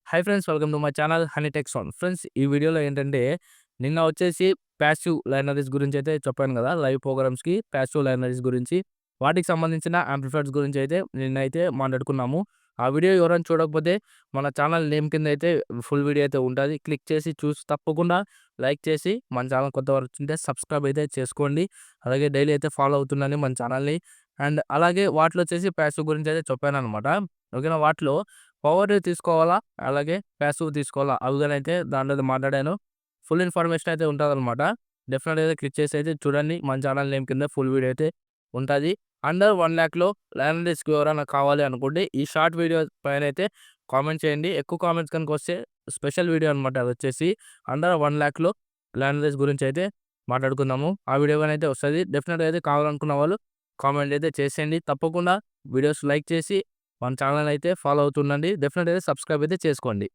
Hi friends, welcome to my channel Honey Techs On. Friends, ఈ వీడియోలో ఏంటంటే నిన్న వచ్చేసి పాసివ్ లైబ్రరీస్ గురించి అయితే చెప్పాను కదా. లైవ్ ప్రోగ్రామ్స్‌కి పాసివ్ లైబ్రరీస్ గురించి, వాటికి సంబంధించిన యాంప్లిఫైయర్స్ గురించి అయితే నిన్నైతే మాట్లాడుకున్నాము. ఆ వీడియో ఎవరైనా చూడకపోతే మన ఛానల్ నేమ్ కింద అయితే ఫుల్ వీడియో అయితే ఉంటది. క్లిక్ చేసి చూసి తప్పకుండా లైక్ చేసి మన ఛానల్ కొత్తగా వచ్చింటే సబ్స్క్రైబ్ అయితే చేసుకోండి. అలాగే డైలీ అయితే ఫాలో అవుతుండండి మన ఛానల్‌ని. అండ్ అలాగే వాటిలో వచ్చేసి పాసివ్ గురించి అయితే చెప్పాననమాట. ఓకేనా. వాటిలో పవర్ తీసుకోవాలా? అలాగే పాసివ్ తీసుకోవాలా? అవి గాని అయితే దాంట్లో అయితే మాట్లాడాను. ఫుల్ ఇన్ఫర్మేషన్ అయితే ఉంటదనమాట. డెఫినెట్‌గా అయితే క్లిక్ చేసి అయితే చూడండి. మన ఛానల్ నేమ్ కింద ఫుల్ వీడియో అయితే ఉంటది. అండర్ 1,00,000లో లయనలిస్ట్‌కి ఎవరైనా కావాలి అనుకుంటే ఈ షార్ట్ వీడియో పైనైతే కామెంట్ చేయండి. ఎక్కువ కామెంట్స్ గనుక వస్తే స్పెషల్ వీడియో అనమాట అదొచ్చేసి. అండర్ 1,00,000లో లయనలిస్ట్ గురించి అయితే మాట్లాడుకుందాము. ఆ వీడియో గానైతే వస్తది. డెఫినెట్‌గా అయితే కావాలనుకున్న వాళ్ళు కామెంట్ అయితే చేసేయండి. తప్పకుండా వీడియోస్ లైక్ చేసి మన ఛానల్ అయితే ఫాలో అవుతుండండి. డెఫినెట్‌గా సబ్స్క్రైబ్ అయితే చేసుకోండి.